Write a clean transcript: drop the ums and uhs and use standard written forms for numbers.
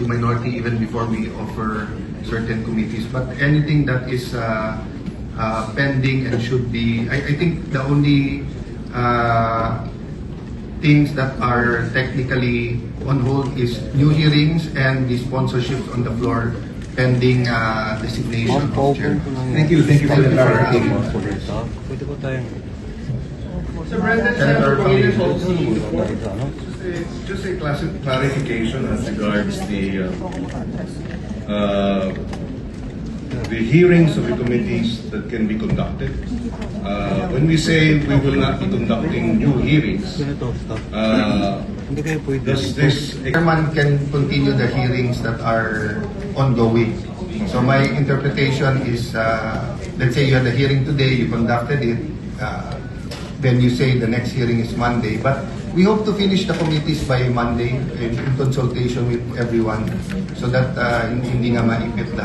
minority even before we offer certain committees. But anything that is pending and should be, I think the only things that are technically on hold is new hearings and the sponsorships on the floor pending designation of chair. Thank you for the clarification. Pwede po tayong... Sir Brandon, Senator Pangilinan. Just a clarification as regards the hearings of the committees that can be conducted. When we say we will not be conducting new hearings, Ganito, stop. Hindi kayo pwede. does this Chairman can continue the hearings that are ongoing. So my interpretation is, let's say you had a hearing today, you conducted it, then you say the next hearing is Monday. But we hope to finish the committees by Monday in consultation with everyone so that hindi nga maipit